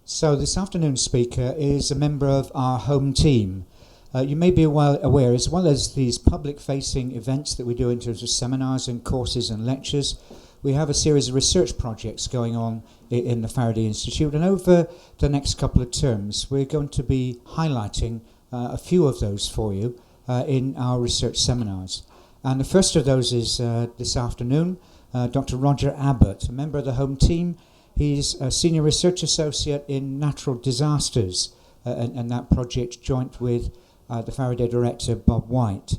So this afternoon's speaker is a member of our home team. You may be well aware, as well as these public-facing events that we do in terms of seminars and courses and lectures, we have a series of research projects going on in the Faraday Institute, and over the next couple of terms we're going to be highlighting a few of those for you in our research seminars. And the first of those is this afternoon, Dr. Roger Abbott, a member of the home team. He's a senior research associate in natural disasters, and that project joint with the Faraday director, Bob White.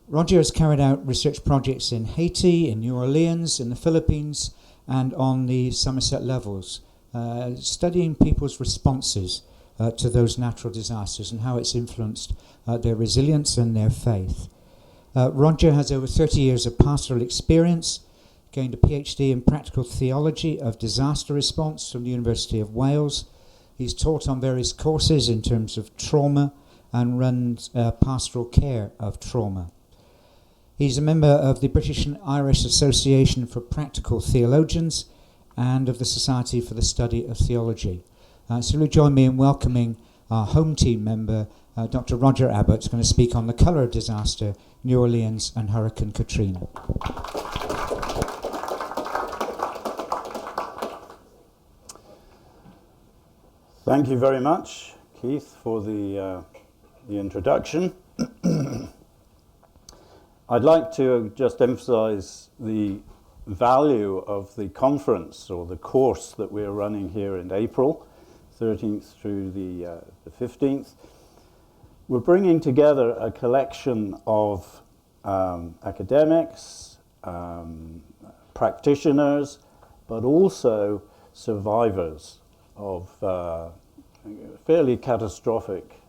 Roger has carried out research projects in Haiti, in New Orleans, in the Philippines, and on the Somerset levels, studying people's responses to those natural disasters and how it's influenced their resilience and their faith. Roger has over 30 years of pastoral experience, gained a PhD in practical theology of disaster response from the University of Wales. He's taught on various courses in terms of trauma and runs pastoral care of trauma. He's a member of the British and Irish Association for Practical Theologians and of the Society for the Study of Theology. So you'll join me in welcoming our home team member, Dr. Roger Abbott, who's going to speak on the colour of disaster, New Orleans and Hurricane Katrina. Thank you very much, Keith, for the introduction. I'd like to just emphasize the value of the conference or the course that we're running here in April, 13th through the 15th. We're bringing together a collection of academics, practitioners, but also survivors of fairly catastrophic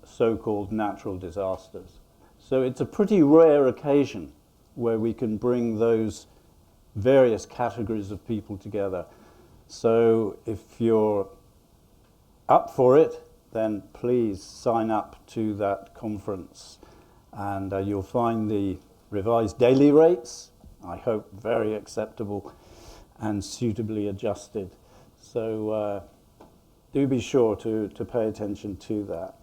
so-called natural disasters. So it's a pretty rare occasion where we can bring those various categories of people together. So if you're up for it, then please sign up to that conference, and you'll find the revised daily rates, I hope very acceptable and suitably adjusted. So do be sure to pay attention to that.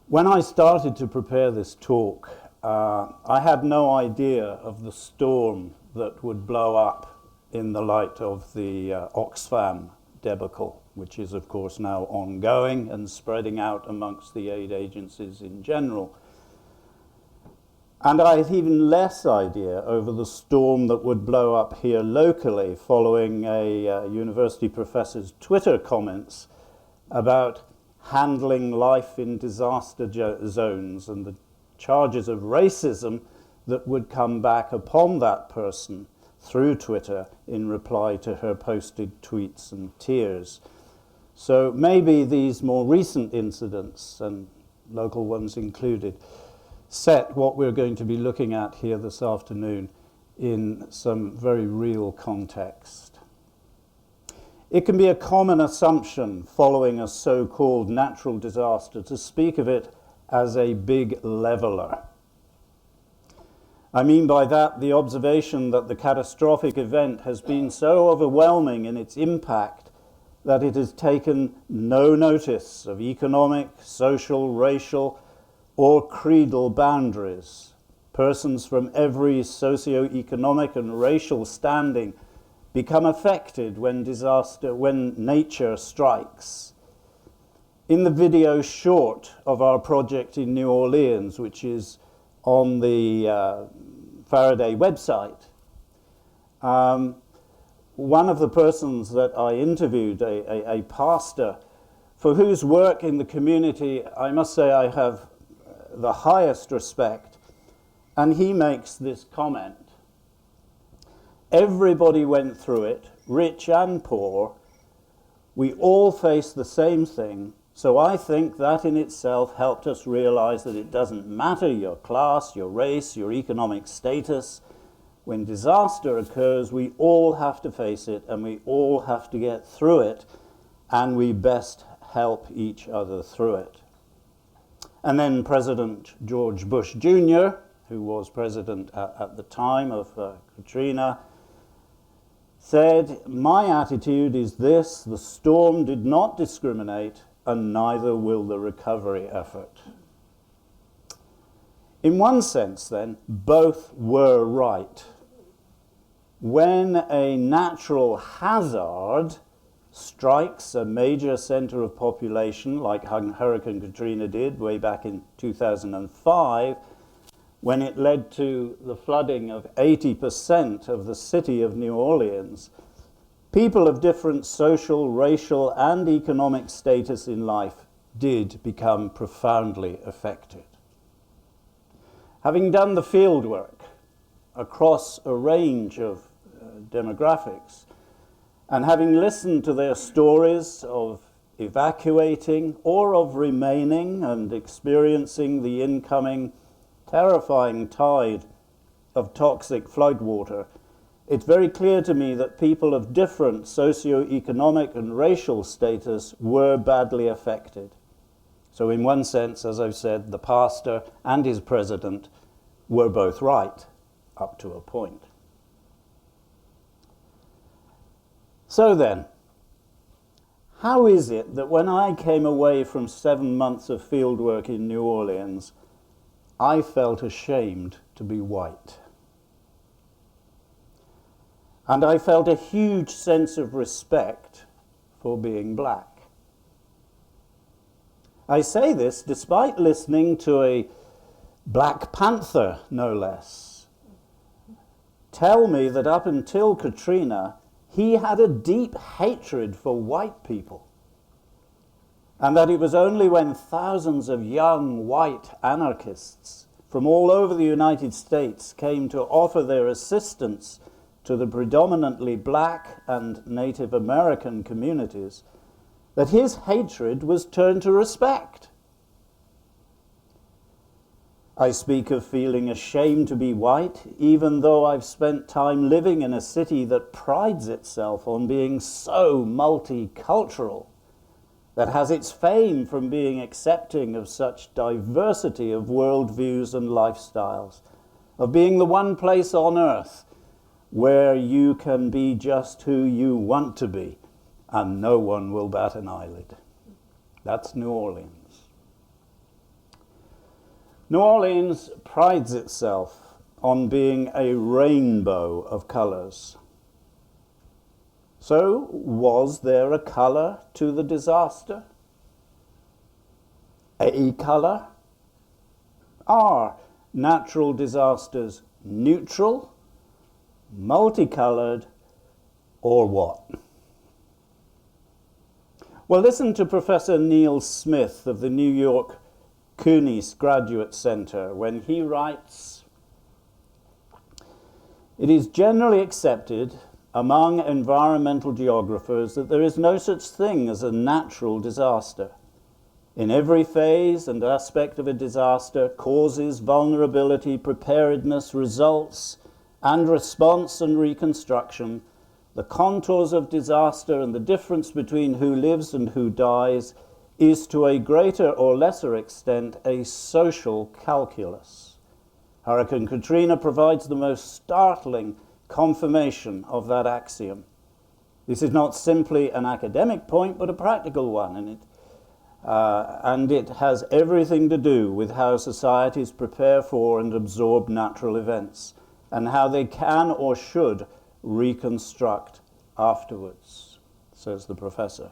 When I started to prepare this talk, I had no idea of the storm that would blow up in the light of the Oxfam debacle, which is of course now ongoing and spreading out amongst the aid agencies in general. And I had even less idea over the storm that would blow up here locally following a university professor's Twitter comments about handling life in disaster zones and the charges of racism that would come back upon that person through Twitter in reply to her posted tweets and tears. So maybe these more recent incidents, and local ones included, set what we're going to be looking at here this afternoon in some very real context. It can be a common assumption following a so-called natural disaster to speak of it as a big leveler. I mean by that the observation that the catastrophic event has been so overwhelming in its impact that it has taken no notice of economic, social, racial, or creedal boundaries. Persons from every socio-economic and racial standing become affected when nature strikes. In the video short of our project in New Orleans, which is on the Faraday website, one of the persons that I interviewed, a pastor, for whose work in the community I must say I have the highest respect, and he makes this comment. Everybody went through it, rich and poor. We all face the same thing, so I think that in itself helped us realize that it doesn't matter your class, your race, your economic status. When disaster occurs, we all have to face it, and we all have to get through it, and we best help each other through it. And then President George Bush Jr., who was president at the time of Katrina, said, "My attitude is this: the storm did not discriminate, and neither will the recovery effort." In one sense, then, both were right. When a natural hazard strikes a major center of population, like Hurricane Katrina did way back in 2005, when it led to the flooding of 80% of the city of New Orleans, people of different social, racial, and economic status in life did become profoundly affected. Having done the field work across a range of demographics, and having listened to their stories of evacuating or of remaining and experiencing the incoming terrifying tide of toxic floodwater, it's very clear to me that people of different socio-economic and racial status were badly affected. So in one sense, as I've said, the pastor and his president were both right, up to a point. So then, how is it that when I came away from 7 months of fieldwork in New Orleans, I felt ashamed to be white? And I felt a huge sense of respect for being black. I say this despite listening to a Black Panther, no less, tell me that up until Katrina, he had a deep hatred for white people, and that it was only when thousands of young white anarchists from all over the United States came to offer their assistance to the predominantly black and Native American communities that his hatred was turned to respect. I speak of feeling ashamed to be white, even though I've spent time living in a city that prides itself on being so multicultural, that has its fame from being accepting of such diversity of worldviews and lifestyles, of being the one place on earth where you can be just who you want to be, and no one will bat an eyelid. That's New Orleans. New Orleans prides itself on being a rainbow of colors. So, was there a color to the disaster? A color? Are natural disasters neutral, multicolored, or what? Well, listen to Professor Neil Smith of the New York CUNY Graduate Center when he writes, "It is generally accepted among environmental geographers that there is no such thing as a natural disaster. In every phase and aspect of a disaster, causes, vulnerability, preparedness, results, and response and reconstruction, the contours of disaster and the difference between who lives and who dies is to a greater or lesser extent a social calculus. Hurricane Katrina provides the most startling confirmation of that axiom. This is not simply an academic point, but a practical one, and it has everything to do with how societies prepare for and absorb natural events, and how they can or should reconstruct afterwards," says the professor.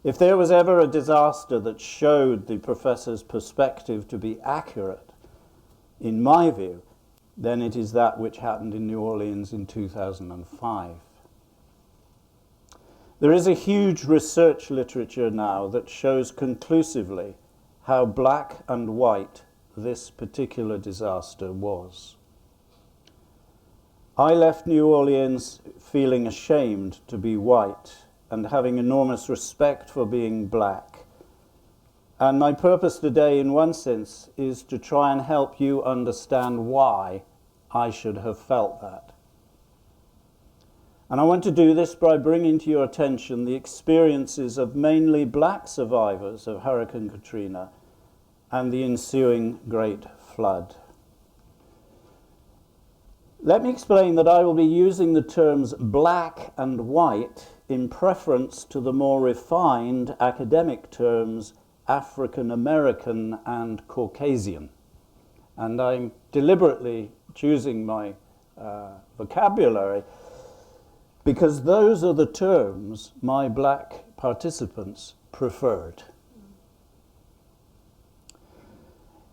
If there was ever a disaster that showed the professor's perspective to be accurate, in my view, then it is that which happened in New Orleans in 2005. There is a huge research literature now that shows conclusively how black and white this particular disaster was. I left New Orleans feeling ashamed to be white and having enormous respect for being black. And my purpose today, in one sense, is to try and help you understand why I should have felt that. And I want to do this by bringing to your attention the experiences of mainly black survivors of Hurricane Katrina and the ensuing Great Flood. Let me explain that I will be using the terms black and white in preference to the more refined academic terms African American and Caucasian. And I'm deliberately choosing my vocabulary because those are the terms my black participants preferred.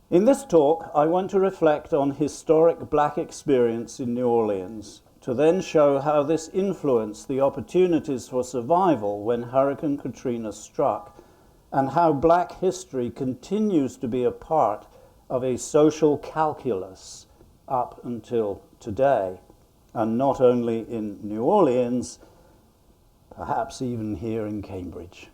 In this talk, I want to reflect on historic black experience in New Orleans, to then show how this influenced the opportunities for survival when Hurricane Katrina struck, and how black history continues to be a part of a social calculus up until today, and not only in New Orleans, perhaps even here in Cambridge.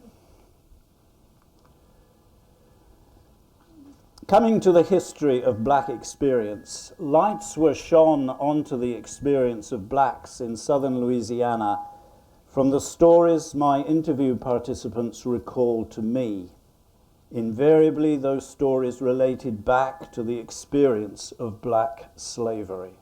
Coming to the history of black experience, lights were shone onto the experience of blacks in southern Louisiana from the stories my interview participants recalled to me. Invariably, those stories related back to the experience of black slavery.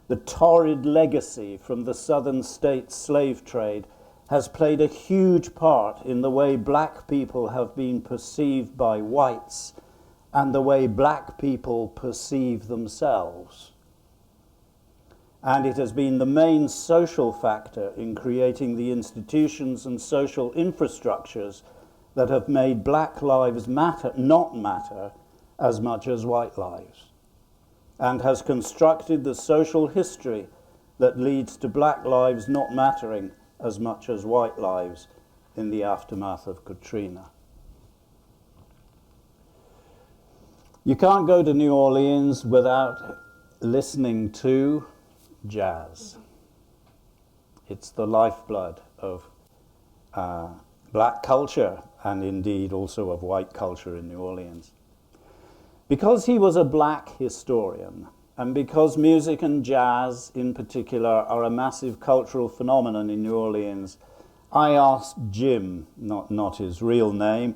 The torrid legacy from the southern states' slave trade has played a huge part in the way black people have been perceived by whites and the way black people perceive themselves. And it has been the main social factor in creating the institutions and social infrastructures that have made black lives not matter as much as white lives, and has constructed the social history that leads to black lives not mattering as much as white lives in the aftermath of Katrina. You can't go to New Orleans without listening to jazz. It's the lifeblood of black culture, and indeed also of white culture in New Orleans. Because he was a black historian, and because music and jazz in particular are a massive cultural phenomenon in New Orleans, I asked Jim, not his real name,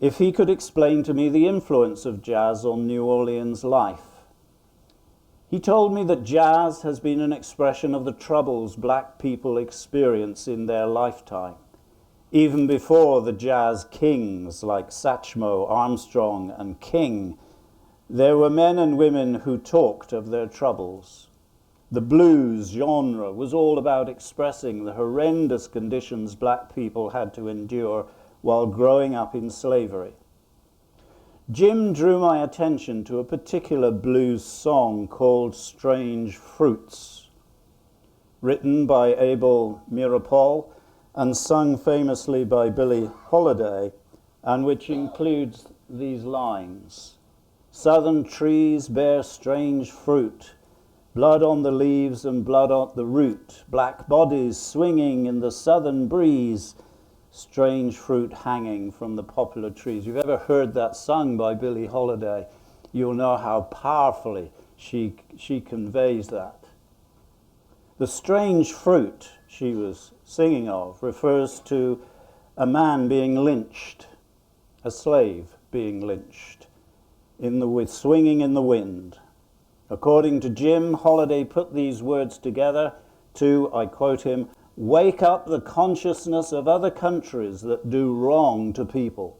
if he could explain to me the influence of jazz on New Orleans life. He told me that jazz has been an expression of the troubles black people experience in their lifetime, even before the jazz kings like Satchmo, Armstrong, and King. There were men and women who talked of their troubles. The blues genre was all about expressing the horrendous conditions black people had to endure while growing up in slavery. Jim drew my attention to a particular blues song called Strange Fruits, written by Abel Meeropol and sung famously by Billie Holiday, and which includes these lines: "Southern trees bear strange fruit, blood on the leaves and blood on the root, black bodies swinging in the southern breeze, strange fruit hanging from the poplar trees." If you've ever heard that sung by Billie Holiday, you'll know how powerfully she conveys that. The strange fruit she was singing of refers to a man being lynched, a slave being lynched, swinging in the wind. According to Jim, Holiday put these words together to, I quote him, "wake up the consciousness of other countries that do wrong to people."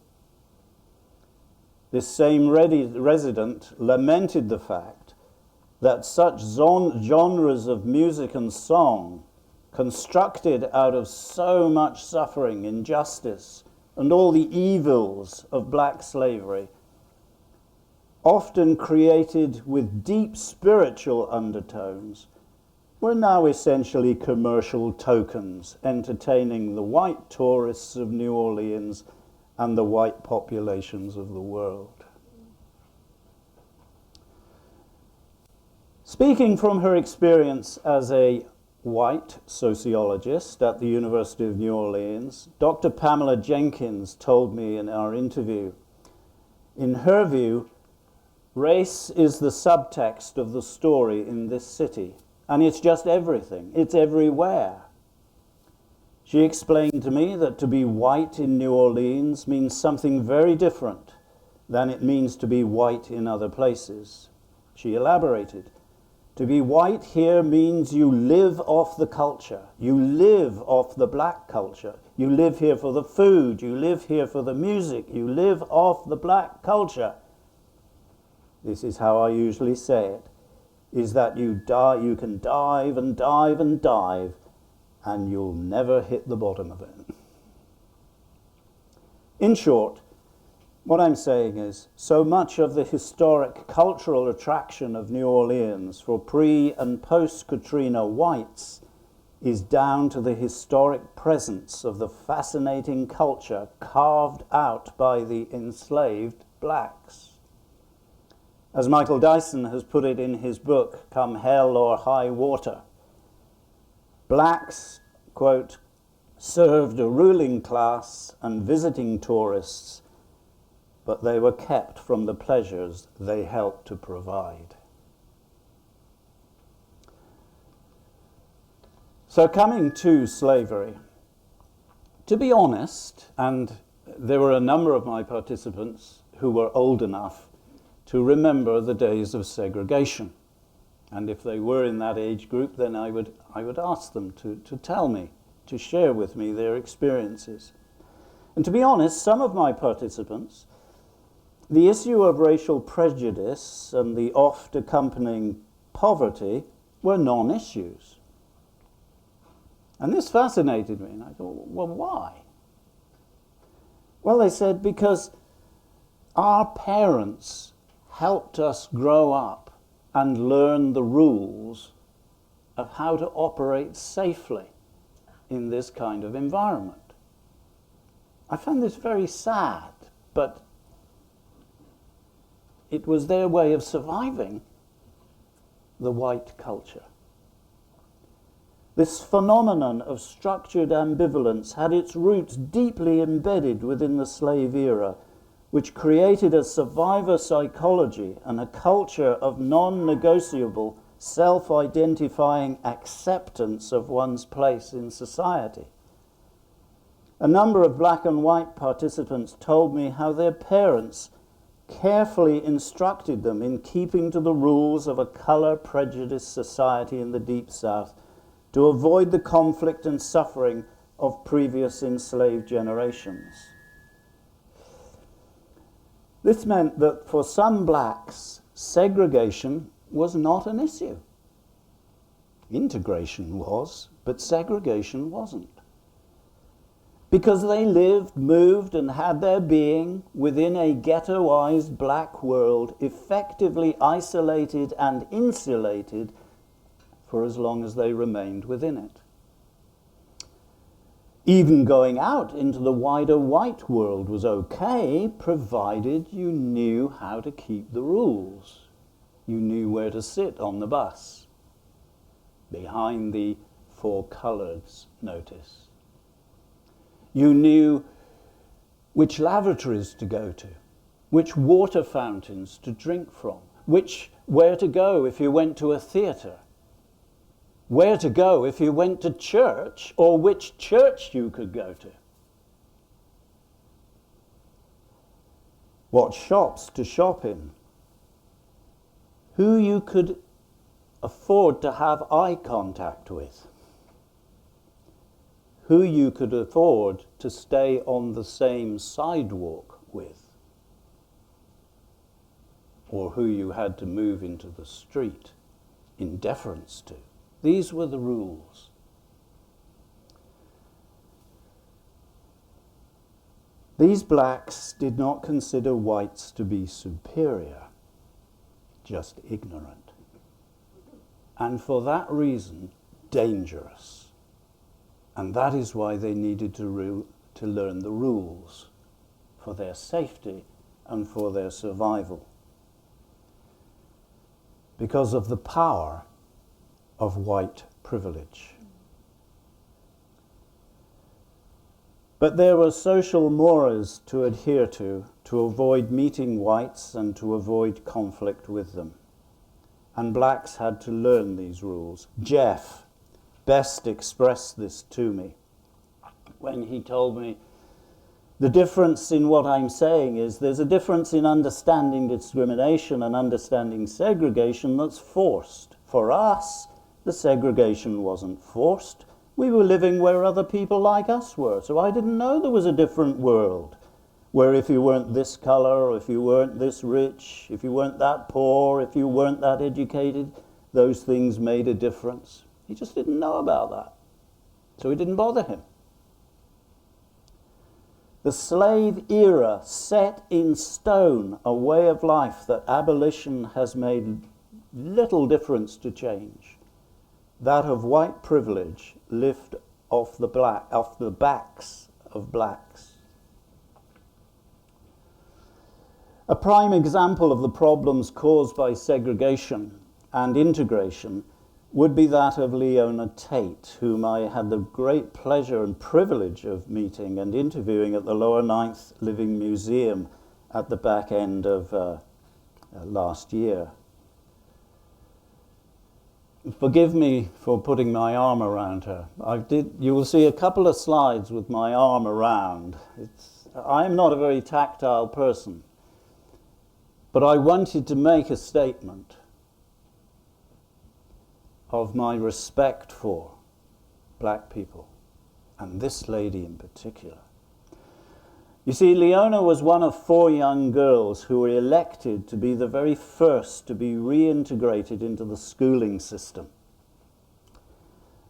This same resident lamented the fact that such genres of music and song, constructed out of so much suffering, injustice, and all the evils of black slavery, often created with deep spiritual undertones, were now essentially commercial tokens entertaining the white tourists of New Orleans and the white populations of the world. Speaking from her experience as a white sociologist at the University of New Orleans, Dr. Pamela Jenkins told me in our interview, in her view, race is the subtext of the story in this city. And it's just everything. It's everywhere. She explained to me that to be white in New Orleans means something very different than it means to be white in other places. She elaborated. To be white here means you live off the culture. You live off the black culture. You live here for the food. You live here for the music. You live off the black culture. This is how I usually say it, is that you can dive and dive and dive, and you'll never hit the bottom of it. In short, what I'm saying is, so much of the historic cultural attraction of New Orleans for pre- and post-Katrina whites is down to the historic presence of the fascinating culture carved out by the enslaved blacks. As Michael Dyson has put it in his book, Come Hell or High Water, blacks, quote, served a ruling class and visiting tourists, but they were kept from the pleasures they helped to provide. So coming to slavery, to be honest, and there were a number of my participants who were old enough to remember the days of segregation. And if they were in that age group, then I would ask them to tell me, to share with me their experiences. And to be honest, some of my participants, the issue of racial prejudice and the oft accompanying poverty were non-issues. And this fascinated me, and I thought, well, why? Well, they said, because our parents helped us grow up and learn the rules of how to operate safely in this kind of environment. I found this very sad, but it was their way of surviving the white culture. This phenomenon of structured ambivalence had its roots deeply embedded within the slave era, which created a survivor psychology and a culture of non-negotiable, self-identifying acceptance of one's place in society. A number of black and white participants told me how their parents carefully instructed them in keeping to the rules of a color-prejudiced society in the Deep South to avoid the conflict and suffering of previous enslaved generations. This meant that for some blacks, segregation was not an issue. Integration was, but segregation wasn't. Because they lived, moved, and had their being within a ghettoized black world, effectively isolated and insulated for as long as they remained within it. Even going out into the wider white world was okay, provided you knew how to keep the rules. You knew where to sit on the bus, behind the "for coloreds" notice. You knew which lavatories to go to, which water fountains to drink from, where to go if you went to a theatre, where to go if you went to church, or which church you could go to, what shops to shop in, who you could afford to have eye contact with, who you could afford to stay on the same sidewalk with, or who you had to move into the street in deference to. These were the rules. These blacks did not consider whites to be superior, just ignorant, and for that reason, dangerous. And that is why they needed to learn the rules for their safety and for their survival. Because of the power of white privilege. But there were social mores to adhere to avoid meeting whites and to avoid conflict with them. And blacks had to learn these rules. Jeff best expressed this to me when he told me, the difference in what I'm saying is there's a difference in understanding discrimination and understanding segregation that's forced. For us, the segregation wasn't forced. We were living where other people like us were, so I didn't know there was a different world, where if you weren't this color, or if you weren't this rich, if you weren't that poor, if you weren't that educated, those things made a difference. He just didn't know about that, so it didn't bother him. The slave era set in stone a way of life that abolition has made little difference to change. That of white privilege lived off the backs of blacks. A prime example of the problems caused by segregation and integration would be that of Leona Tate, whom I had the great pleasure and privilege of meeting and interviewing at the Lower Ninth Living Museum at the back end of last year. Forgive me for putting my arm around her. You will see a couple of slides with my arm around. I'm not a very tactile person, but I wanted to make a statement of my respect for black people, and this lady in particular. You see, Leona was one of 4 young girls who were elected to be the very first to be reintegrated into the schooling system.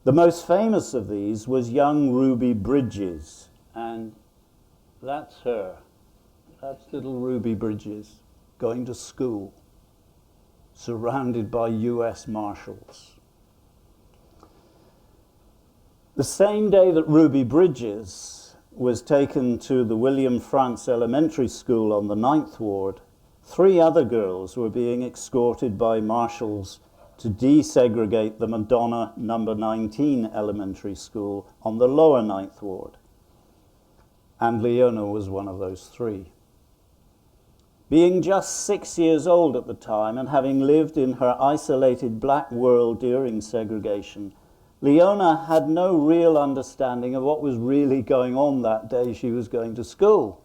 The most famous of these was young Ruby Bridges, and that's her. That's little Ruby Bridges going to school, surrounded by US Marshals. The same day that Ruby Bridges was taken to the William Frantz Elementary School on the 9th Ward, 3 other girls were being escorted by marshals to desegregate the Madonna number 19 Elementary School on the lower 9th Ward. And Leona was one of those 3. Being just 6 years old at the time and having lived in her isolated black world during segregation, Leona had no real understanding of what was really going on that day she was going to school.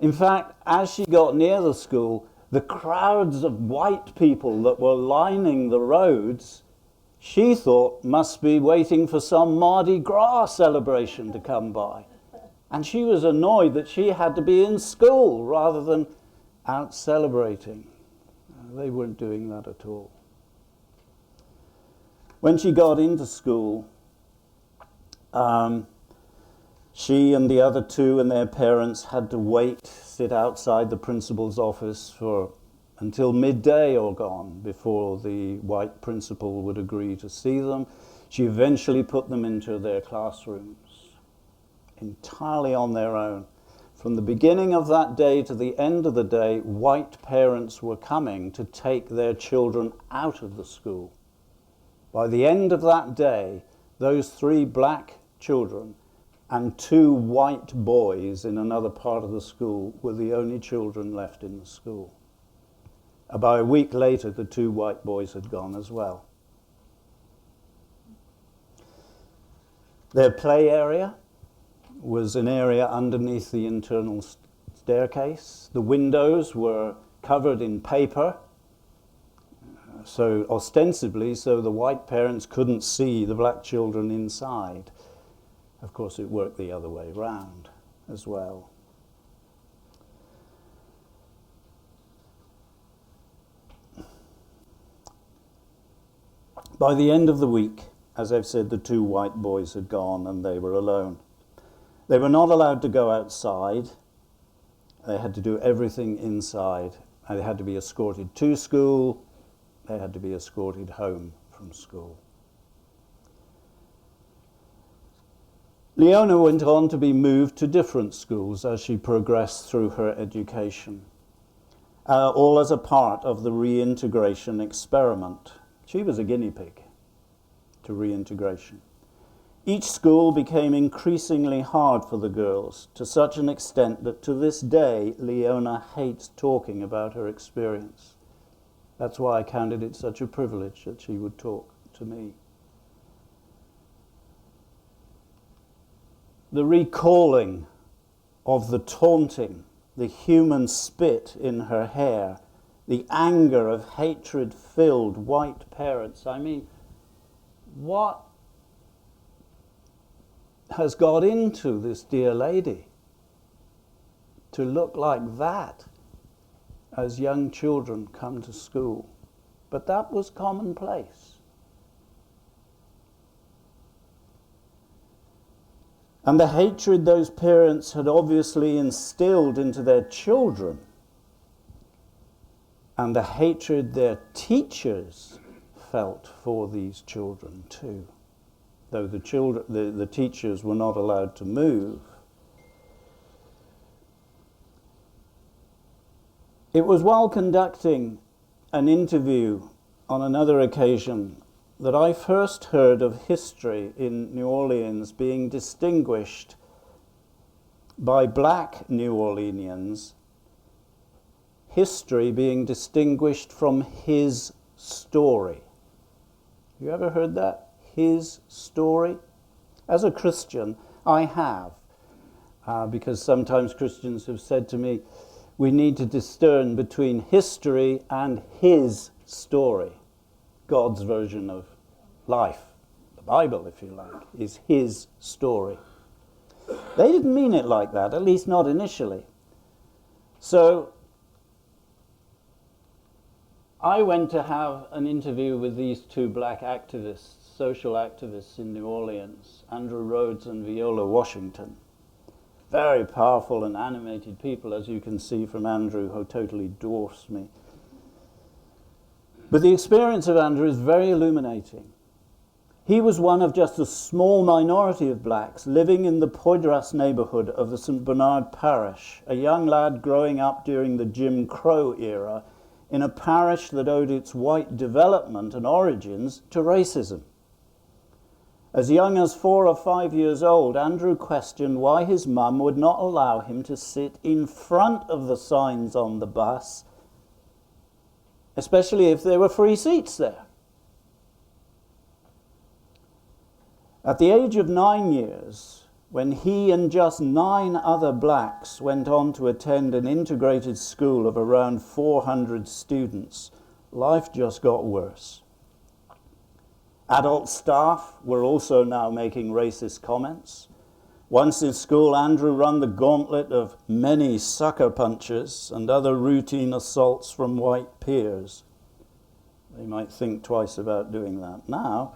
In fact, as she got near the school, the crowds of white people that were lining the roads, she thought must be waiting for some Mardi Gras celebration to come by. And she was annoyed that she had to be in school rather than out celebrating. They weren't doing that at all. When she got into school, she and the other 2 and their parents had to sit outside the principal's office until midday or gone before the white principal would agree to see them. She eventually put them into their classrooms, entirely on their own. From the beginning of that day to the end of the day, white parents were coming to take their children out of the school. By the end of that day, those 3 black children and 2 white boys in another part of the school were the only children left in the school. About a week later, the 2 white boys had gone as well. Their play area was an area underneath the internal staircase. The windows were covered in paper, so ostensibly, so the white parents couldn't see the black children inside. Of course, it worked the other way round as well. By the end of the week, as I've said, the 2 white boys had gone and they were alone. They were not allowed to go outside. They had to do everything inside. They had to be escorted to school. They had to be escorted home from school. Leona went on to be moved to different schools as she progressed through her education, all as a part of the reintegration experiment. She was a guinea pig to reintegration. Each school became increasingly hard for the girls, to such an extent that to this day, Leona hates talking about her experience. That's why I counted it such a privilege that she would talk to me. The recalling of the taunting, the human spit in her hair, the anger of hatred-filled white parents. I mean, what has got into this dear lady to look like that as young children come to school? But that was commonplace. And the hatred those parents had obviously instilled into their children, and the hatred their teachers felt for these children too, though the teachers were not allowed to move. It was while conducting an interview on another occasion that I first heard of history in New Orleans being distinguished by black New Orleanians, history being distinguished from his story. You ever heard that? His story? As a Christian, I have, because sometimes Christians have said to me, we need to discern between history and his story. God's version of life, the Bible, if you like, is his story. They didn't mean it like that, at least not initially. So I went to have an interview with these two black activists, social activists in New Orleans, Andrew Rhodes and Viola Washington. Very powerful and animated people, as you can see from Andrew, who totally dwarfs me. But the experience of Andrew is very illuminating. He was one of just a small minority of blacks living in the Poydras neighborhood of the St. Bernard parish, a young lad growing up during the Jim Crow era in a parish that owed its white development and origins to racism. As young as 4 or 5 years old, Andrew questioned why his mum would not allow him to sit in front of the signs on the bus, especially if there were free seats there. At the age of 9 years, when he and just 9 other blacks went on to attend an integrated school of around 400 students, life just got worse. Adult staff were also now making racist comments. Once in school, Andrew ran the gauntlet of many sucker punches and other routine assaults from white peers. They might think twice about doing that now.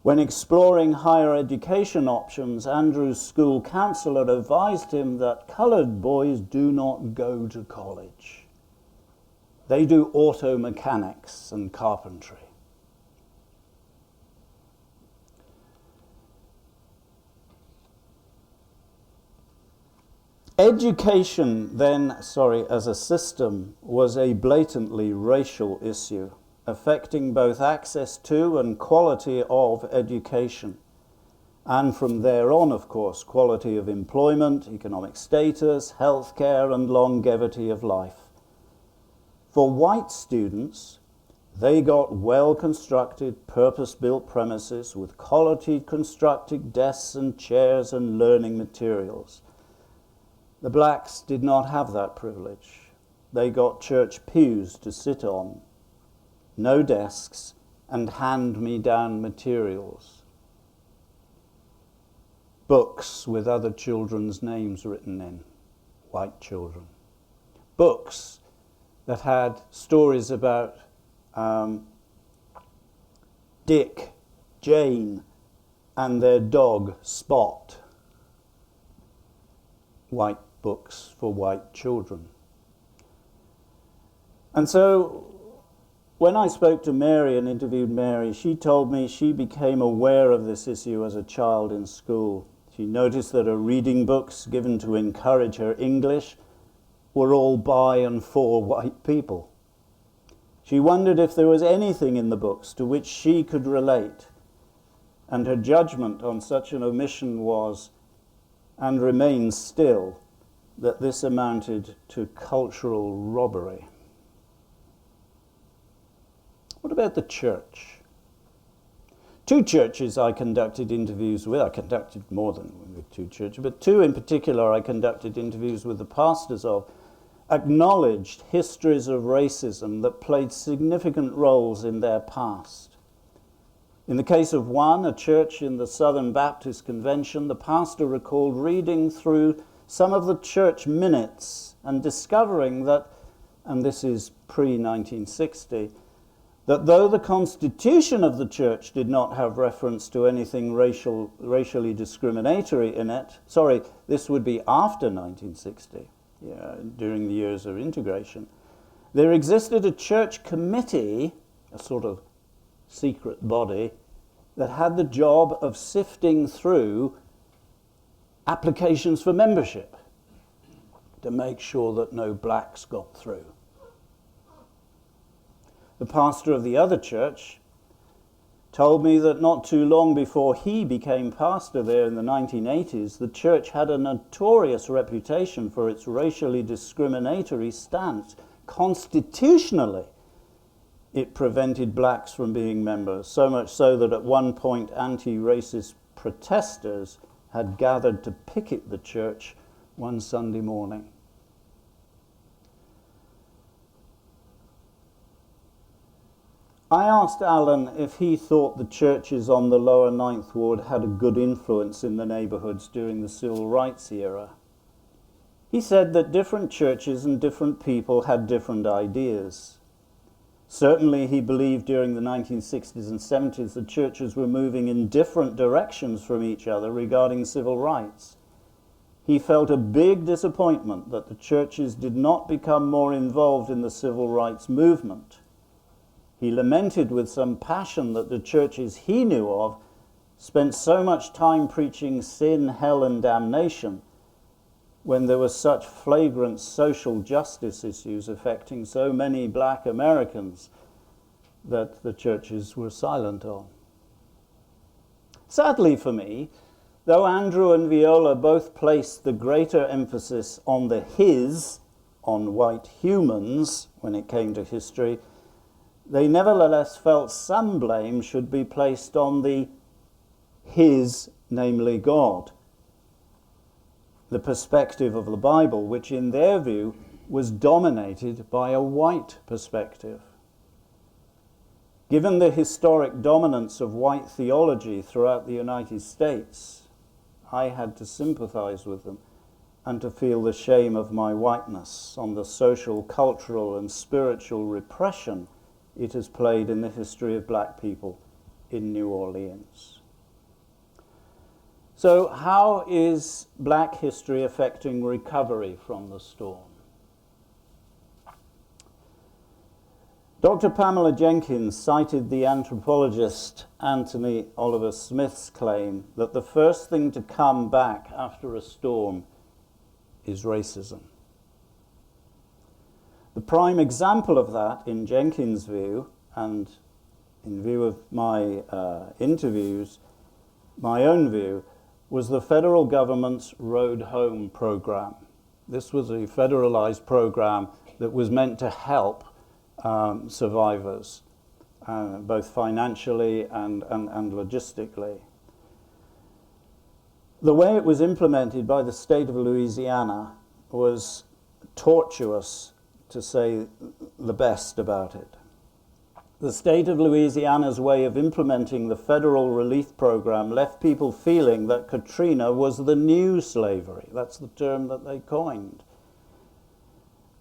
When exploring higher education options, Andrew's school counselor advised him that colored boys do not go to college. They do auto mechanics and carpentry. Education then, as a system, was a blatantly racial issue, affecting both access to and quality of education. And from there on, of course, quality of employment, economic status, healthcare, and longevity of life. For white students, they got well-constructed, purpose-built premises with quality-constructed desks and chairs and learning materials. The blacks did not have that privilege. They got church pews to sit on, no desks, and hand-me-down materials. Books with other children's names written in, white children. Books that had stories about Dick, Jane, and their dog, Spot. White books for white children. And so when I spoke to Mary and interviewed Mary, she told me she became aware of this issue as a child in school. She noticed that her reading books given to encourage her English were all by and for white people. She wondered if there was anything in the books to which she could relate, and her judgment on such an omission was, and remains still, that this amounted to cultural robbery. What about the church? 2 churches I conducted interviews with. I conducted more than with 2 churches, but 2 in particular I conducted interviews with the pastors of. acknowledged histories of racism that played significant roles in their past. In the case of one, a church in the Southern Baptist Convention, the pastor recalled reading through some of the church minutes and discovering that, and this is pre-1960, that though the constitution of the church did not have reference to anything racially discriminatory in it, this would be after 1960, during the years of integration, there existed a church committee, a sort of secret body, that had the job of sifting through applications for membership to make sure that no blacks got through. The pastor of the other church told me that not too long before he became pastor there in the 1980s, the church had a notorious reputation for its racially discriminatory stance. Constitutionally, it prevented blacks from being members, so much so that at one point anti-racist protesters had gathered to picket the church one Sunday morning. I asked Alan if he thought the churches on the lower Ninth Ward had a good influence in the neighbourhoods during the civil rights era. He said that different churches and different people had different ideas. Certainly he believed during the 1960s and 70s the churches were moving in different directions from each other regarding civil rights. He felt a big disappointment that the churches did not become more involved in the civil rights movement. He lamented with some passion that the churches he knew of spent so much time preaching sin, hell, and damnation when there were such flagrant social justice issues affecting so many black Americans that the churches were silent on. Sadly for me, though Andrew and Viola both placed the greater emphasis on the his, on white humans, when it came to history, they nevertheless felt some blame should be placed on the his, namely God, the perspective of the Bible, which in their view was dominated by a white perspective. Given the historic dominance of white theology throughout the United States, I had to sympathize with them and to feel the shame of my whiteness on the social, cultural, and spiritual repression it has played in the history of black people in New Orleans. So how is black history affecting recovery from the storm? Dr. Pamela Jenkins cited the anthropologist Anthony Oliver Smith's claim that the first thing to come back after a storm is racism. The prime example of that, in Jenkins' view, and in view of my interviews, my own view, was the federal government's Road Home program. This was a federalized program that was meant to help survivors, both financially and logistically. The way it was implemented by the state of Louisiana was tortuous, to say the best about it. The state of Louisiana's way of implementing the federal relief program left people feeling that Katrina was the new slavery. That's the term that they coined.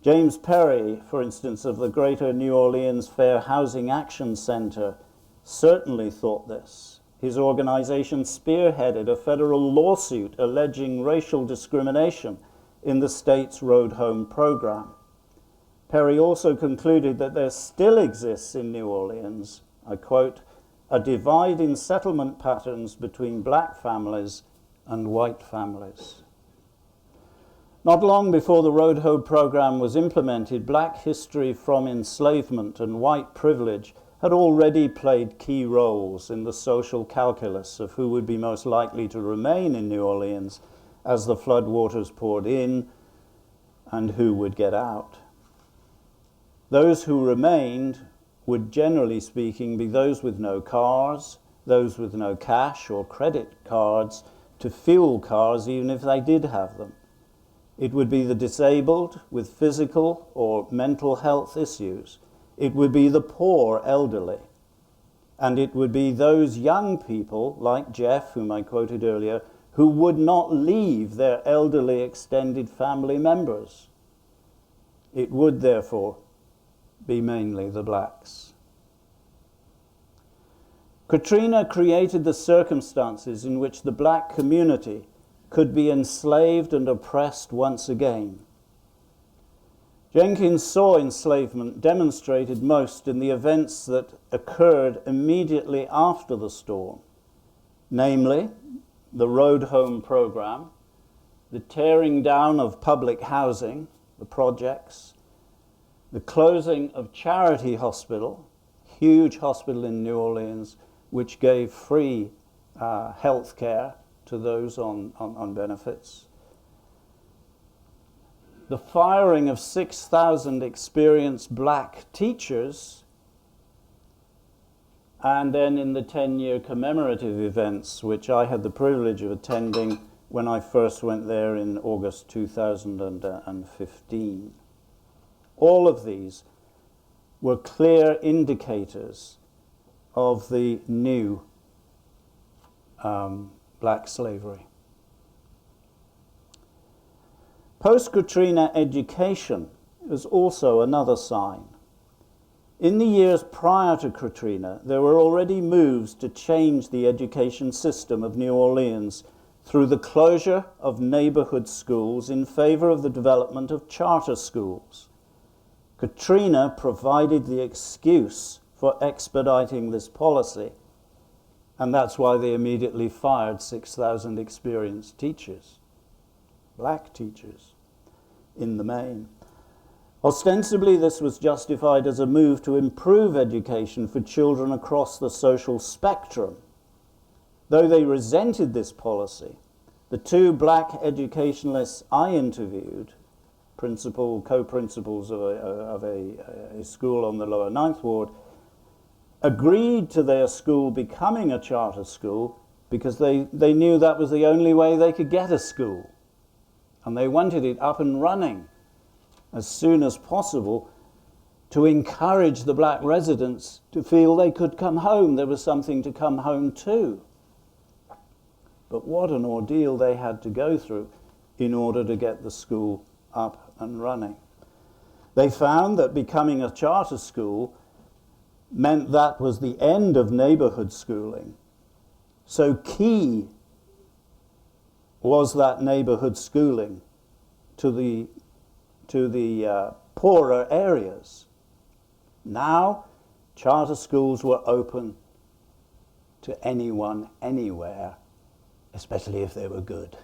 James Perry, for instance, of the Greater New Orleans Fair Housing Action Center, certainly thought this. His organization spearheaded a federal lawsuit alleging racial discrimination in the state's Road Home program. Perry also concluded that there still exists in New Orleans, I quote, a divide in settlement patterns between black families and white families. Not long before the Road Home program was implemented, black history from enslavement and white privilege had already played key roles in the social calculus of who would be most likely to remain in New Orleans as the floodwaters poured in and who would get out. Those who remained would, generally speaking, be those with no cars, those with no cash or credit cards to fuel cars even if they did have them. It would be the disabled with physical or mental health issues. It would be the poor elderly. And it would be those young people, like Jeff, whom I quoted earlier, who would not leave their elderly extended family members. It would, therefore, be mainly the blacks. Katrina created the circumstances in which the black community could be enslaved and oppressed once again. Jenkins saw enslavement demonstrated most in the events that occurred immediately after the storm, namely the Road Home program, the tearing down of public housing, the projects, the closing of Charity Hospital, huge hospital in New Orleans, which gave free health care to those on benefits. The firing of 6,000 experienced black teachers, and then in the 10-year commemorative events, which I had the privilege of attending when I first went there in August 2015. All of these were clear indicators of the new black slavery. Post-Katrina education is also another sign. In the years prior to Katrina, there were already moves to change the education system of New Orleans through the closure of neighborhood schools in favor of the development of charter schools. Katrina provided the excuse for expediting this policy, and that's why they immediately fired 6,000 experienced teachers. Black teachers, in the main. Ostensibly, this was justified as a move to improve education for children across the social spectrum. Though they resented this policy, the two black educationalists I interviewed, co-principals of a school on the lower Ninth Ward, agreed to their school becoming a charter school because they knew that was the only way they could get a school. And they wanted it up and running as soon as possible to encourage the black residents to feel they could come home. There was something to come home to. But what an ordeal they had to go through in order to get the school up and running. They found that becoming a charter school meant that was the end of neighborhood schooling. So key was that neighborhood schooling to the poorer areas. Now, charter schools were open to anyone, anywhere, especially if they were good.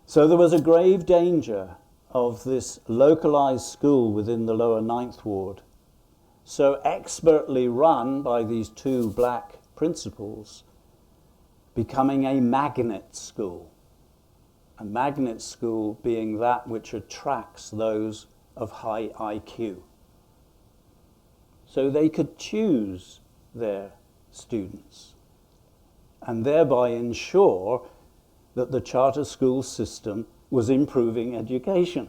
So there was a grave danger of this localized school within the lower Ninth Ward, so expertly run by these two black principals, becoming a magnet school. A magnet school being that which attracts those of high IQ. So they could choose their students and thereby ensure that the charter school system was improving education,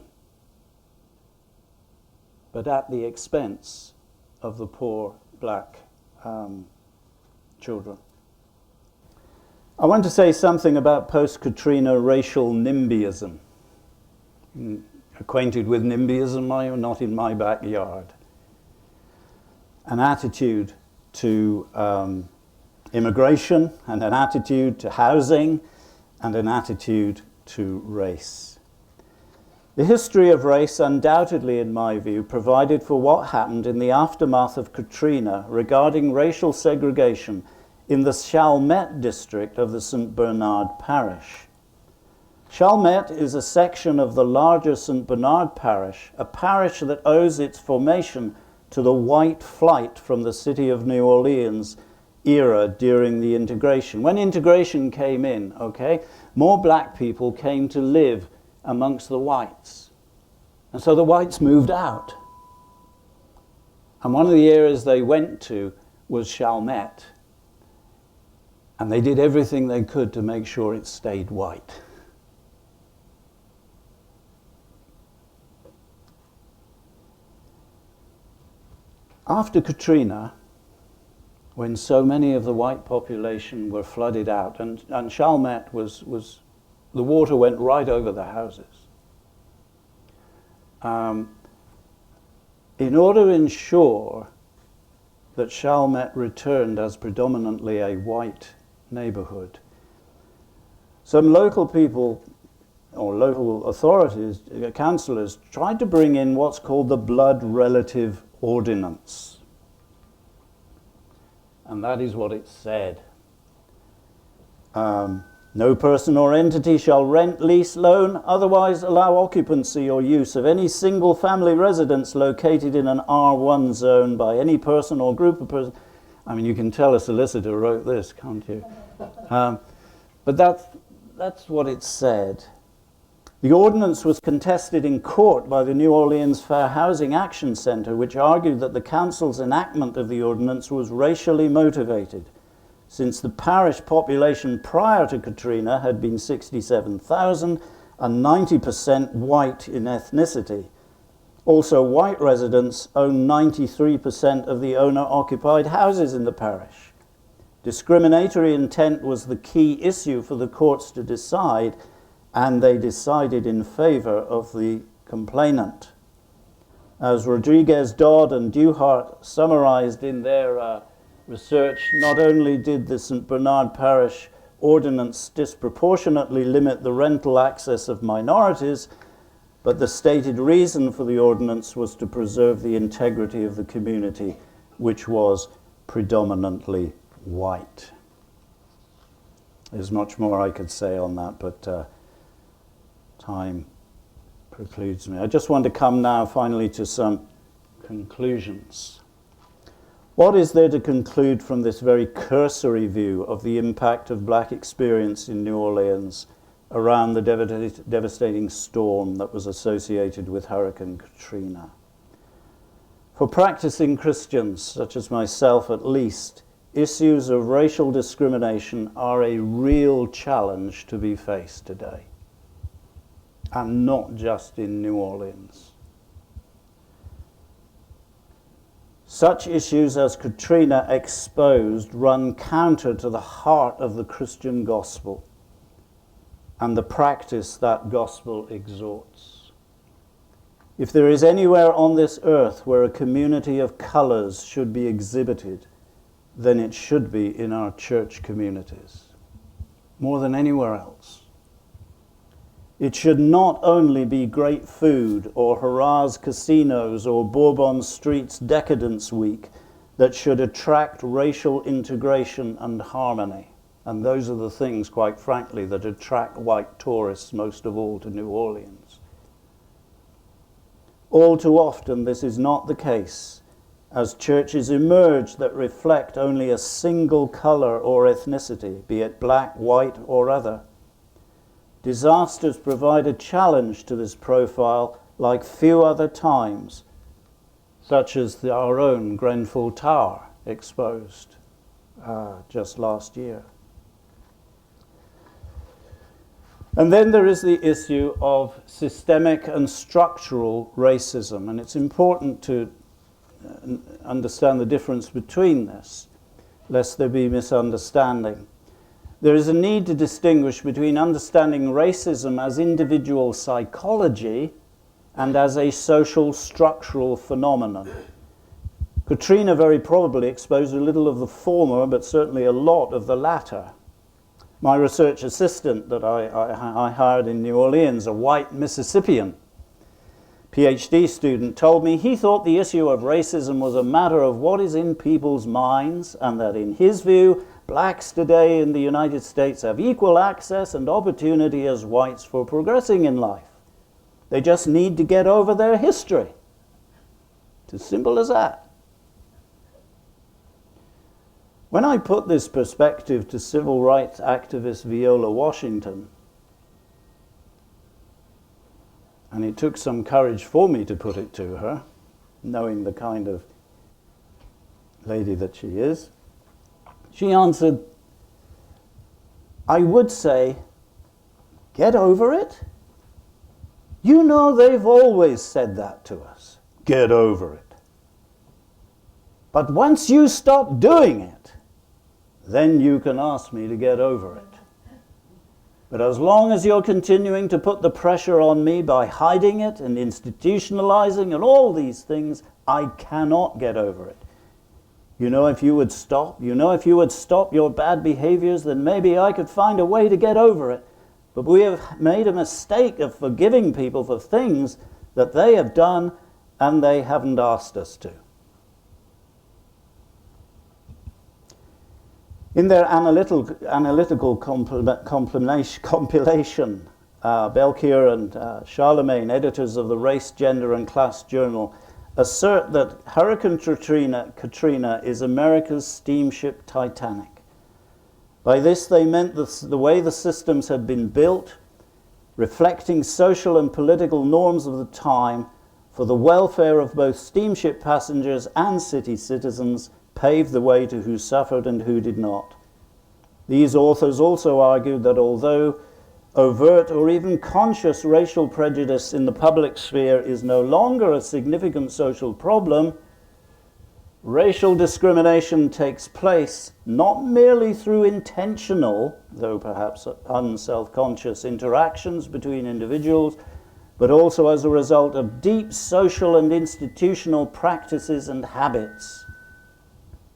but at the expense of the poor black children. I want to say something about post-Katrina racial NIMBYism. Acquainted with NIMBYism, are you? Not in my backyard. An attitude to immigration, and an attitude to housing, and an attitude to race. The history of race, undoubtedly, in my view, provided for what happened in the aftermath of Katrina regarding racial segregation in the Chalmette district of the St. Bernard parish. Chalmette is a section of the larger St. Bernard parish, a parish that owes its formation to the white flight from the city of New Orleans era during the integration. When integration came in, more black people came to live amongst the whites. And so the whites moved out. And one of the areas they went to was Chalmette. And they did everything they could to make sure it stayed white. After Katrina, when so many of the white population were flooded out, and Chalmette was the water went right over the houses. In order to ensure that Chalmette returned as predominantly a white neighborhood, some local people or local authorities, councillors, tried to bring in what's called the blood relative ordinance. And that is what it said. No person or entity shall rent, lease, loan, otherwise allow occupancy or use of any single family residence located in an R1 zone by any person or group of persons. I mean, you can tell a solicitor wrote this, can't you? But that's what it said. The ordinance was contested in court by the New Orleans Fair Housing Action Center, which argued that the council's enactment of the ordinance was racially motivated, since the parish population prior to Katrina had been 67,000 and 90% white in ethnicity. Also, white residents own 93% of the owner-occupied houses in the parish. Discriminatory intent was the key issue for the courts to decide, and they decided in favor of the complainant. As Rodriguez, Dodd, and Dewhart summarized in their research, not only did the St. Bernard Parish Ordinance disproportionately limit the rental access of minorities, but the stated reason for the ordinance was to preserve the integrity of the community, which was predominantly white. There's much more I could say on that, but time precludes me. I just want to come now finally to some conclusions. What is there to conclude from this very cursory view of the impact of black experience in New Orleans around the devastating storm that was associated with Hurricane Katrina? For practicing Christians, such as myself at least, issues of racial discrimination are a real challenge to be faced today, and not just in New Orleans. Such issues as Katrina exposed run counter to the heart of the Christian gospel and the practice that gospel exhorts. If there is anywhere on this earth where a community of colors should be exhibited, then it should be in our church communities, more than anywhere else. It should not only be great food or Harrah's casinos or Bourbon Street's Decadence Week that should attract racial integration and harmony. And those are the things, quite frankly, that attract white tourists most of all to New Orleans. All too often this is not the case, as churches emerge that reflect only a single color or ethnicity, be it black, white, or other. Disasters provide a challenge to this profile like few other times, such as our own Grenfell Tower exposed just last year. And then there is the issue of systemic and structural racism, and it's important to understand the difference between this, lest there be misunderstanding. There is a need to distinguish between understanding racism as individual psychology and as a social structural phenomenon. Katrina very probably exposed a little of the former, but certainly a lot of the latter. My research assistant that I hired in New Orleans, a white Mississippian PhD student, told me he thought the issue of racism was a matter of what is in people's minds, and that in his view, blacks today in the United States have equal access and opportunity as whites for progressing in life. They just need to get over their history. It's as simple as that. When I put this perspective to civil rights activist Viola Washington, and it took some courage for me to put it to her, knowing the kind of lady that she is, she answered, I would say, get over it. You know they've always said that to us. Get over it. But once you stop doing it, then you can ask me to get over it. But as long as you're continuing to put the pressure on me by hiding it and institutionalizing and all these things, I cannot get over it. You know, if you would stop your bad behaviors, then maybe I could find a way to get over it. But we have made a mistake of forgiving people for things that they have done and they haven't asked us to. In their analytical compilation, Belkier and Charlemagne, editors of the Race, Gender and Class Journal, assert that Hurricane Katrina is America's steamship Titanic. By this they meant the way the systems had been built, reflecting social and political norms of the time for the welfare of both steamship passengers and city citizens, paved the way to who suffered and who did not. These authors also argued that although overt or even conscious racial prejudice in the public sphere is no longer a significant social problem, racial discrimination takes place not merely through intentional, though perhaps unself-conscious, interactions between individuals, but also as a result of deep social and institutional practices and habits.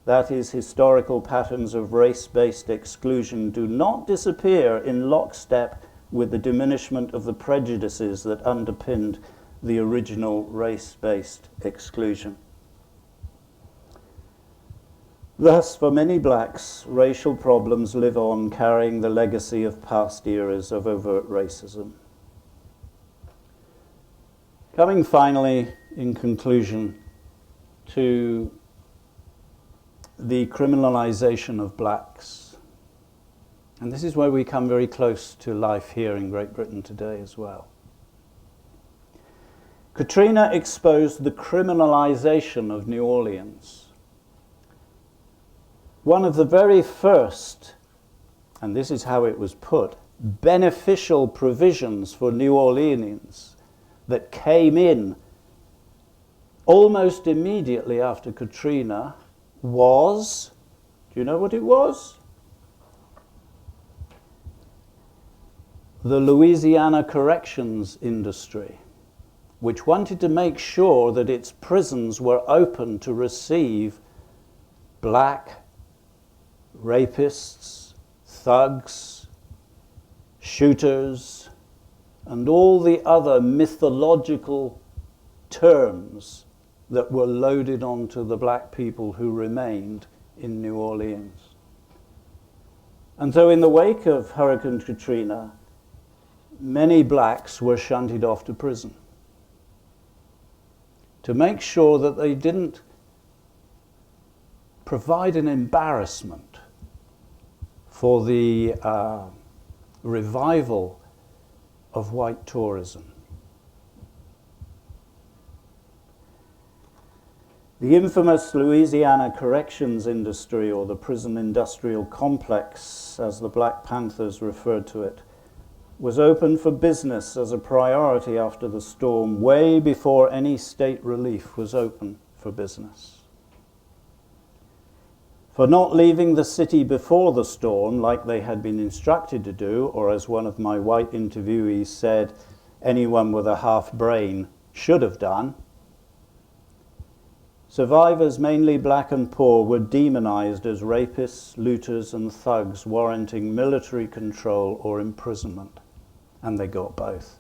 That is, historical patterns of race-based exclusion do not disappear in lockstep with the diminishment of the prejudices that underpinned the original race-based exclusion. Thus, for many blacks, racial problems live on, carrying the legacy of past eras of overt racism. Coming finally, in conclusion, to the criminalization of blacks. And this is where we come very close to life here in Great Britain today as well. Katrina exposed the criminalization of New Orleans. One of the very first, and this is how it was put, beneficial provisions for New Orleanians that came in almost immediately after Katrina was, do you know what it was? The Louisiana corrections industry, which wanted to make sure that its prisons were open to receive black rapists, thugs, shooters, and all the other mythological terms that were loaded onto the black people who remained in New Orleans. And so in the wake of Hurricane Katrina, many blacks were shunted off to prison to make sure that they didn't provide an embarrassment for the revival of white tourism. The infamous Louisiana corrections industry, or the prison industrial complex, as the Black Panthers referred to it, was open for business as a priority after the storm, way before any state relief was open for business. For not leaving the city before the storm like they had been instructed to do, or as one of my white interviewees said, anyone with a half brain should have done, survivors, mainly black and poor, were demonized as rapists, looters, and thugs, warranting military control or imprisonment. And they got both.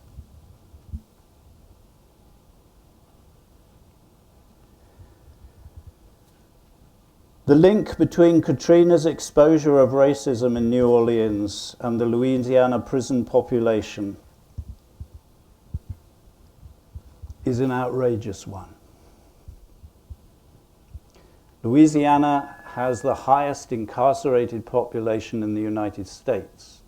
The link between Katrina's exposure of racism in New Orleans and the Louisiana prison population is an outrageous one. Louisiana has the highest incarcerated population in the United States.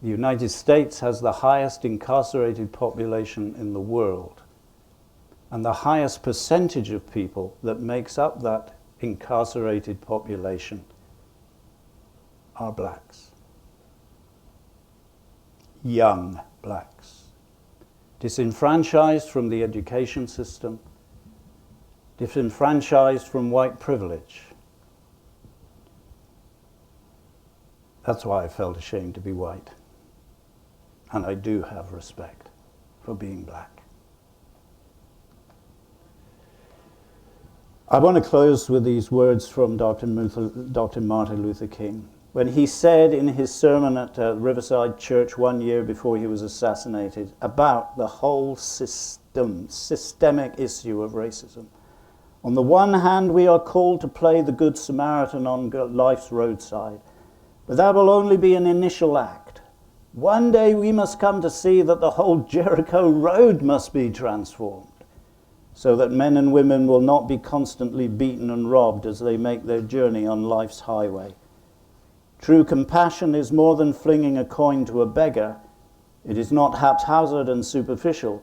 The United States has the highest incarcerated population in the world. And the highest percentage of people that makes up that incarcerated population are blacks. Young blacks. Disenfranchised from the education system, disenfranchised from white privilege. That's why I felt ashamed to be white. And I do have respect for being black. I want to close with these words from Dr. Martin Luther King. When he said in his sermon at Riverside Church 1 year before he was assassinated about the whole systemic issue of racism. On the one hand, we are called to play the Good Samaritan on life's roadside, but that will only be an initial act. One day we must come to see that the whole Jericho road must be transformed, so that men and women will not be constantly beaten and robbed as they make their journey on life's highway. True compassion is more than flinging a coin to a beggar. It is not haphazard and superficial.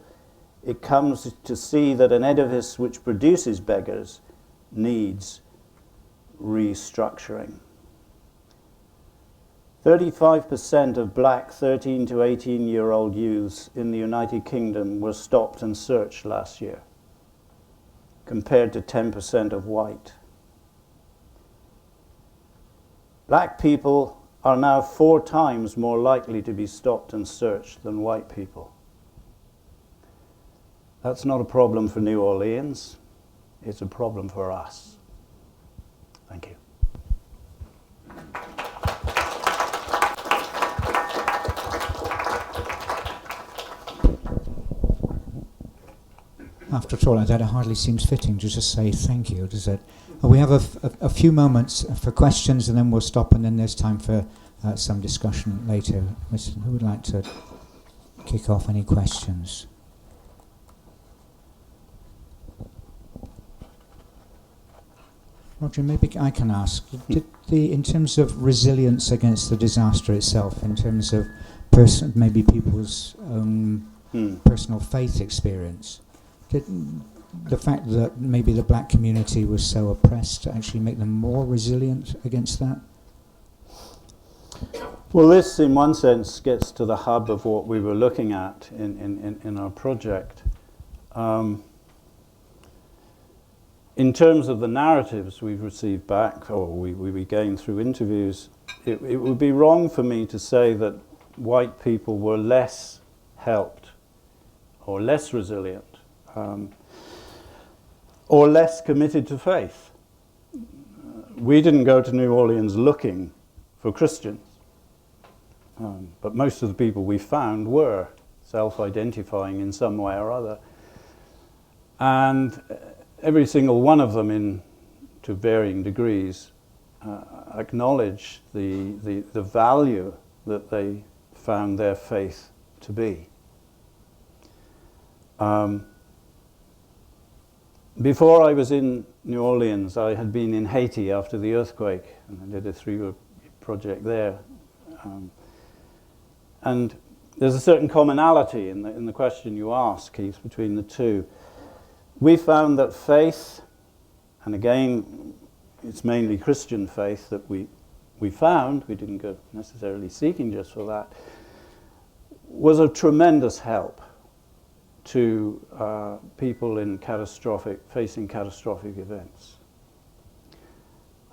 It comes to see that an edifice which produces beggars needs restructuring. 35% of black 13 to 18-year-old youths in the United Kingdom were stopped and searched last year, compared to 10% of white. Black people are now 4 times more likely to be stopped and searched than white people. That's not a problem for New Orleans. It's a problem for us. Thank you. After all, that hardly seems fitting to just say thank you, does it? We have a few moments for questions and then we'll stop, and then there's time for some discussion later. Who would like to kick off any questions? Roger, maybe I can ask. In terms of resilience against the disaster itself, in terms of maybe people's own personal faith experience, did the fact that maybe the black community was so oppressed actually make them more resilient against that? Well, this in one sense gets to the hub of what we were looking at in our project. In terms of the narratives we've received back, or we gained through interviews, it would be wrong for me to say that white people were less helped or less resilient or less committed to faith. We didn't go to New Orleans looking for Christians, but most of the people we found were self-identifying in some way or other. And every single one of them, to varying degrees, acknowledged the value that they found their faith to be. Before I was in New Orleans, I had been in Haiti after the earthquake, and I did a 3-year project there. And there's a certain commonality in the question you ask, Keith, between the two. We found that faith, and again, it's mainly Christian faith that we found, we didn't go necessarily seeking just for that, was a tremendous help to people facing catastrophic events.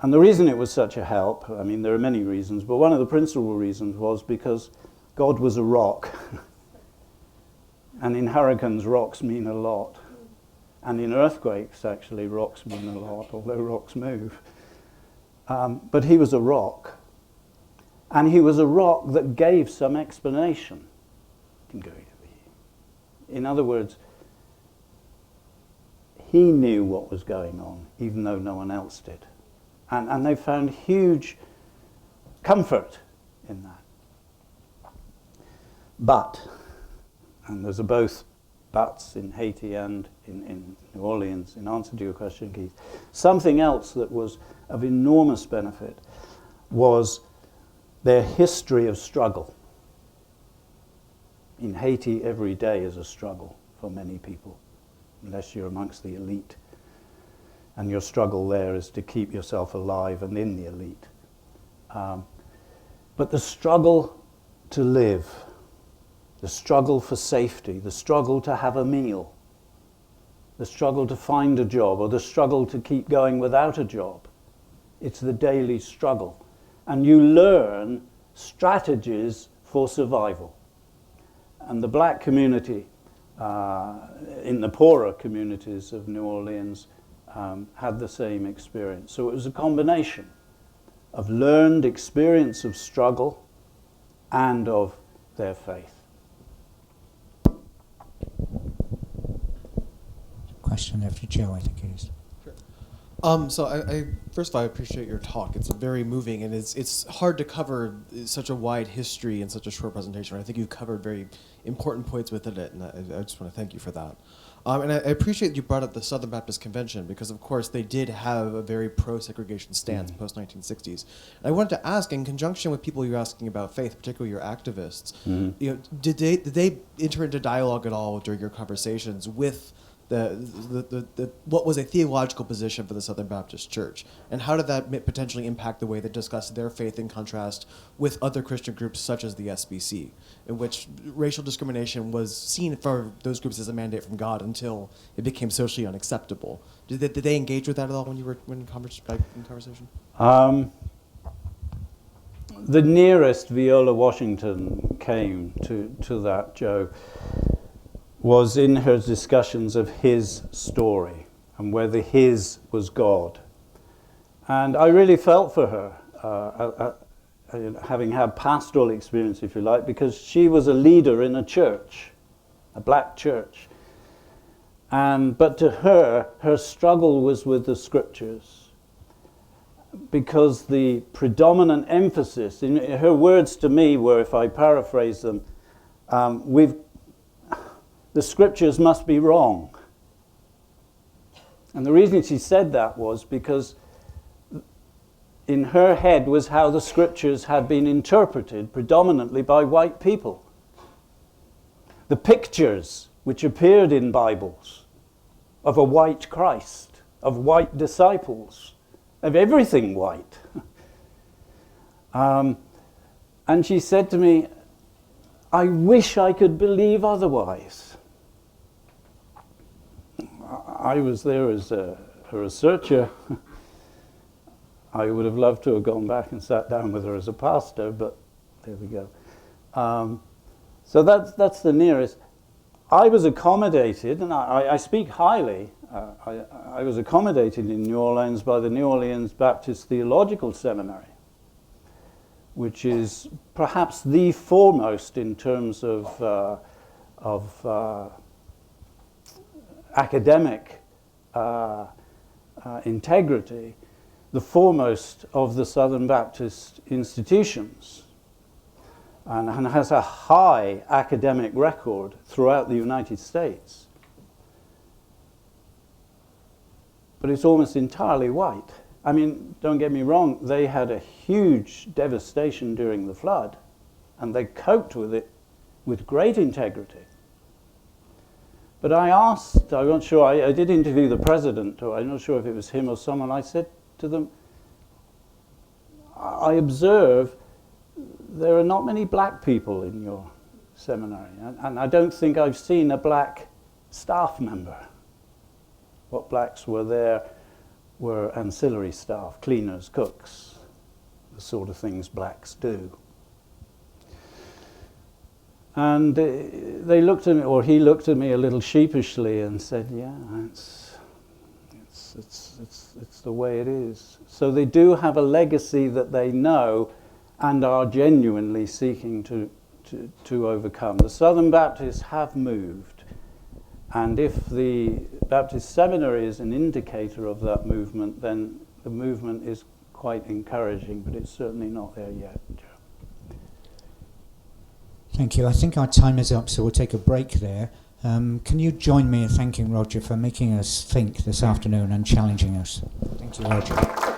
And the reason it was such a help, I mean, there are many reasons, but one of the principal reasons was because God was a rock. And in hurricanes, rocks mean a lot. And in earthquakes, actually, rocks mean a lot, although rocks move. But he was a rock. And he was a rock that gave some explanation. In other words, he knew what was going on, even though no one else did. And they found huge comfort in that. But, and there's both buts in Haiti and in New Orleans, in answer to your question, Keith, something else that was of enormous benefit was their history of struggle. In Haiti, every day is a struggle for many people, unless you're amongst the elite. And your struggle there is to keep yourself alive and in the elite. But the struggle to live, the struggle for safety, the struggle to have a meal, the struggle to find a job, or the struggle to keep going without a job. It's the daily struggle. And you learn strategies for survival. And the black community, in the poorer communities of New Orleans, had the same experience. So it was a combination of learned experience of struggle and of their faith. Question there for Joe, I think it is. So I first of all, I appreciate your talk. It's very moving, and it's hard to cover such a wide history in such a short presentation. I think you've covered very important points within it, and I just want to thank you for that. And I appreciate that you brought up the Southern Baptist Convention, because of course they did have a very pro-segregation stance post-1960s. And I wanted to ask, in conjunction with people you're asking about faith, particularly your activists, you know, did they enter into dialogue at all during your conversations with the what was a theological position for the Southern Baptist Church, and how did that potentially impact the way they discussed their faith in contrast with other Christian groups such as the SBC, in which racial discrimination was seen for those groups as a mandate from God until it became socially unacceptable? Did they engage with that at all when you were in conversation? The nearest Viola Washington came to that, Joe, was in her discussions of his story and whether his was God. And I really felt for her, having had pastoral experience, if you like, because she was a leader in a church, a black church. But to her, her struggle was with the scriptures, because the predominant emphasis, in her words to me were, if I paraphrase them, the scriptures must be wrong. And the reason she said that was because in her head was how the scriptures had been interpreted predominantly by white people. The pictures which appeared in Bibles of a white Christ, of white disciples, of everything white. And she said to me, I wish I could believe otherwise. I was there as a researcher. I would have loved to have gone back and sat down with her as a pastor, but there we go. So that's the nearest. I was accommodated, and I speak highly. I was accommodated in New Orleans by the New Orleans Baptist Theological Seminary, which is perhaps the foremost in terms of academic integrity, the foremost of the Southern Baptist institutions, and has a high academic record throughout the United States. But it's almost entirely white. I mean, don't get me wrong, they had a huge devastation during the flood, and they coped with it with great integrity. But I asked, I'm not sure, I did interview the president, or I'm not sure if it was him or someone. I said to them, I observe there are not many black people in your seminary, and I don't think I've seen a black staff member. What blacks were there were ancillary staff, cleaners, cooks, the sort of things blacks do. And they looked at me, or he looked at me a little sheepishly and said, yeah, it's the way it is. So they do have a legacy that they know and are genuinely seeking to overcome. The Southern Baptists have moved, and if the Baptist Seminary is an indicator of that movement, then the movement is quite encouraging, but it's certainly not there yet. Thank you. I think our time is up, so we'll take a break there. Can you join me in thanking Roger for making us think this afternoon and challenging us? Thank you, Roger.